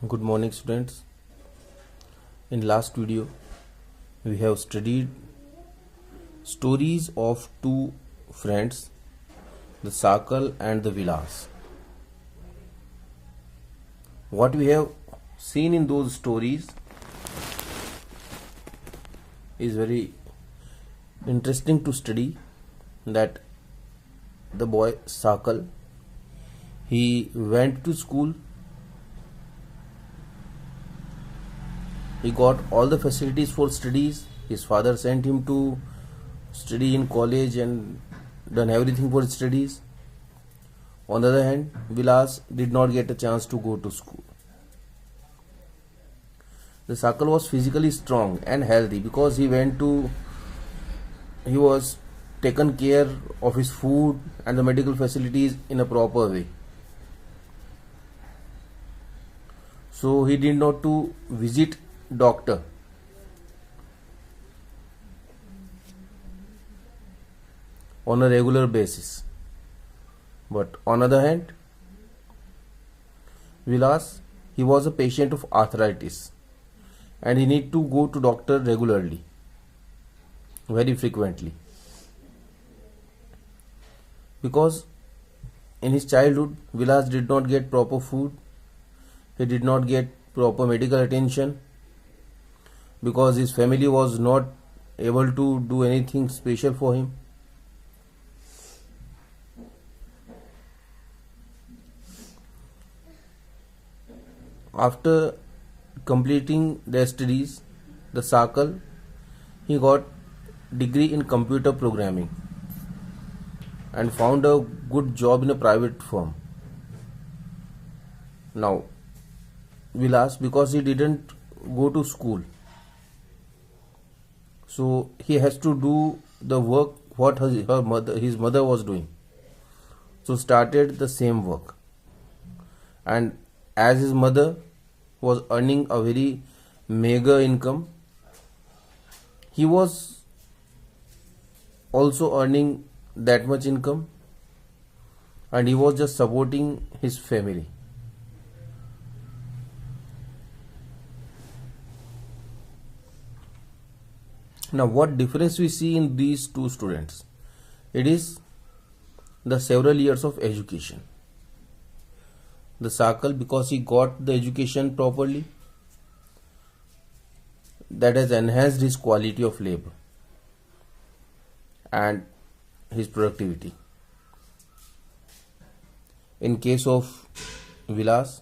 Good morning, students. In last video we have studied stories of two friends, the Sakal and the Vilas. What we have seen in those stories is very interesting to study. That the boy Sakal, he went to school. He got all the facilities for studies. His father sent him to study in college and done everything for his studies. On the other hand, Vilas did not get a chance to go to school. The Sakal was physically strong and healthy because he was taken care of his food and the medical facilities in a proper way. So he did not to visit doctor. On a regular basis. But on the other hand, Vilas, he was a patient of arthritis and he need to go to doctor regularly, very frequently, because in his childhood Vilas did not get proper food, he did not get proper medical attention, because his family was not able to do anything special for him. After completing their studies, the Sakal, he got degree in computer programming and found a good job in a private firm. Now, Vilas, because he didn't go to school, so he has to do the work what his mother was doing. So started the same work, and as his mother was earning a very meager income, he was also earning that much income, and he was just supporting his family. Now, what difference we see in these two students? It is the several years of education. The Sakal, because he got the education properly, that has enhanced his quality of labor and his productivity. In case of Vilas,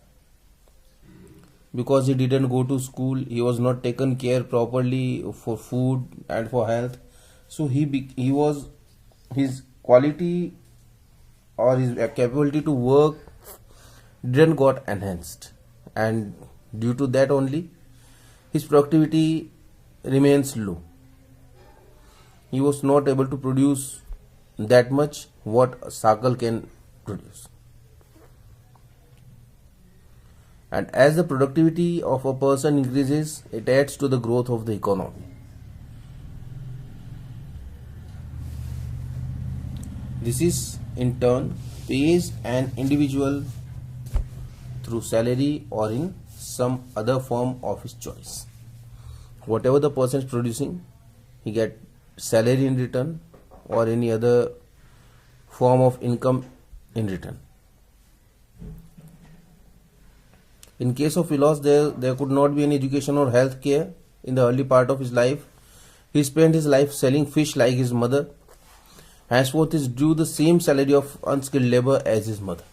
because he didn't go to school, he was not taken care properly for food and for health, so his quality or his capability to work didn't got enhanced, and due to that only his productivity remains low. He was not able to produce that much what Sakal can produce. And as the productivity of a person increases, it adds to the growth of the economy. This is in turn pays an individual through salary or in some other form of his choice. Whatever the person is producing, he get salary in return or any other form of income in return. In case of Vilas, there could not be any education or health care in the early part of his life. He spent his life selling fish like his mother. Henceforth is due the same salary of unskilled labor as his mother.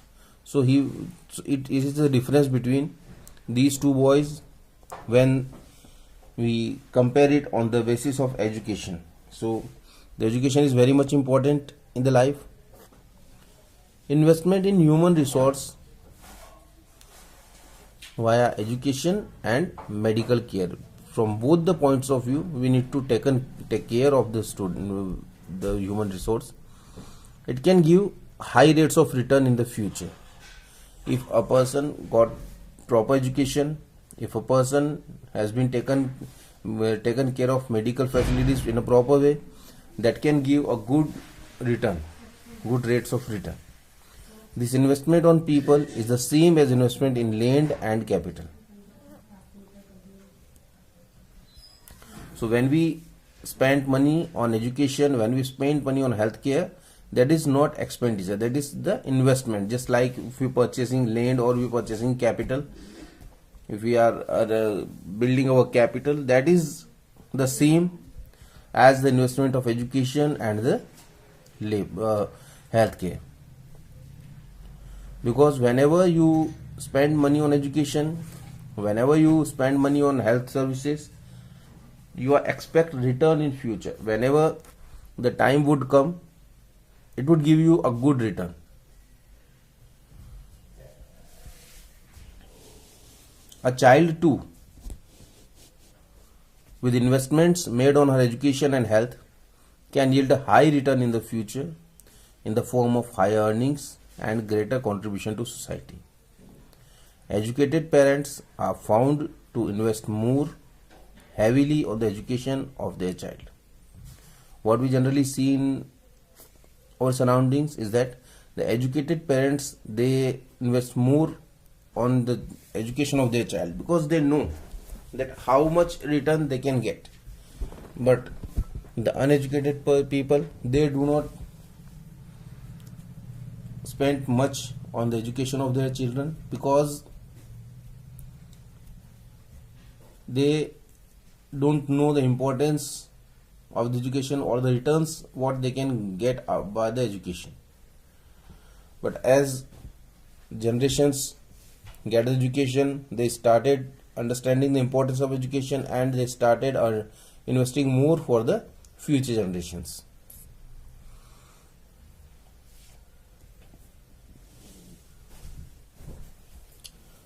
So it is the difference between these two boys when we compare it on the basis of education. So the education is very much important in the life. Investment in human resource via education and medical care. From both the points of view, we need to take care of the student, the human resource. It can give high rates of return in the future. If a person got proper education, if a person has been taken care of medical facilities in a proper way, that can give a good return, good rates of return. This investment on people is the same as investment in land and capital. So when we spend money on education, when we spend money on healthcare, that is not expenditure, that is the investment. Just like if we purchasing land or we purchasing capital, if we are building our capital, that is the same as the investment of education and the healthcare. Because whenever you spend money on education, whenever you spend money on health services, you are expect return in future. Whenever the time would come, it would give you a good return. A child too, with investments made on her education and health, can yield a high return in the future in the form of higher earnings and greater contribution to society. Educated parents are found to invest more heavily on the education of their child. What we generally see in our surroundings is that the educated parents, they invest more on the education of their child because they know that how much return they can get. But the uneducated people, they do not spend much on the education of their children because they don't know the importance of the education or the returns what they can get by the education. But as generations get education, they started understanding the importance of education and they started investing more for the future generations.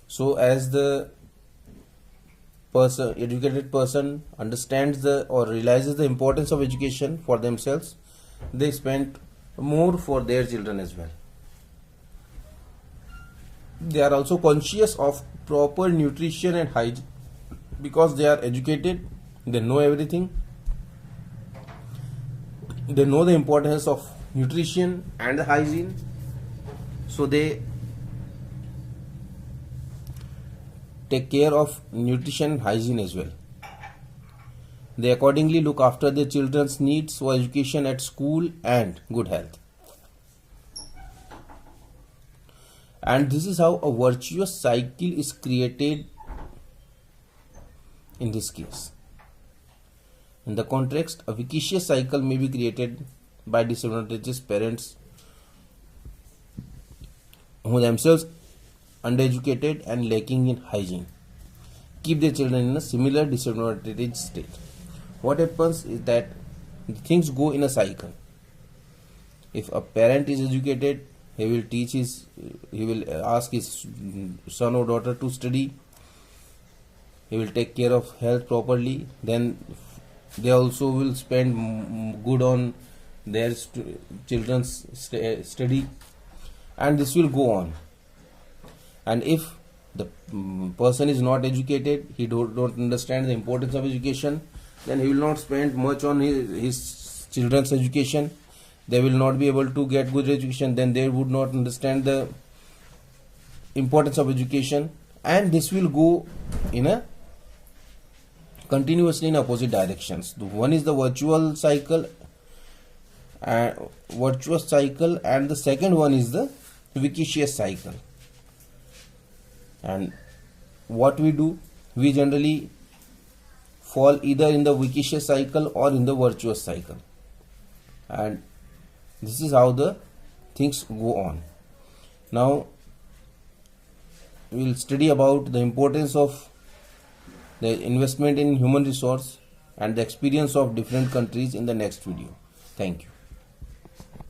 So as the educated person understands or realizes the importance of education for themselves, they spend more for their children as well. They are also conscious of proper nutrition and hygiene because they are educated, they know everything, they know the importance of nutrition and the hygiene, so they take care of nutrition and hygiene as well. They accordingly look after their children's needs for education at school and good health. And this is how a virtuous cycle is created in this case. In the context, a vicious cycle may be created by disadvantaged parents who themselves undereducated and lacking in hygiene keep their children in a similar disadvantaged state. What happens is that things go in a cycle. If a parent is educated, he will ask his son or daughter to study, he will take care of health properly, then they also will spend good on their children's study, and this will go on. And if the person is not educated, he don't understand the importance of education, then he will not spend much on his children's education. They will not be able to get good education, then they would not understand the importance of education, and this will go in a continuously in opposite directions. One is the virtuous cycle, and the second one is the vicious cycle. And what we do, we generally fall either in the vicious cycle or in the virtuous cycle, and this is how the things go on. Now we will study about the importance of the investment in human resource and the experience of different countries in the next video. Thank you.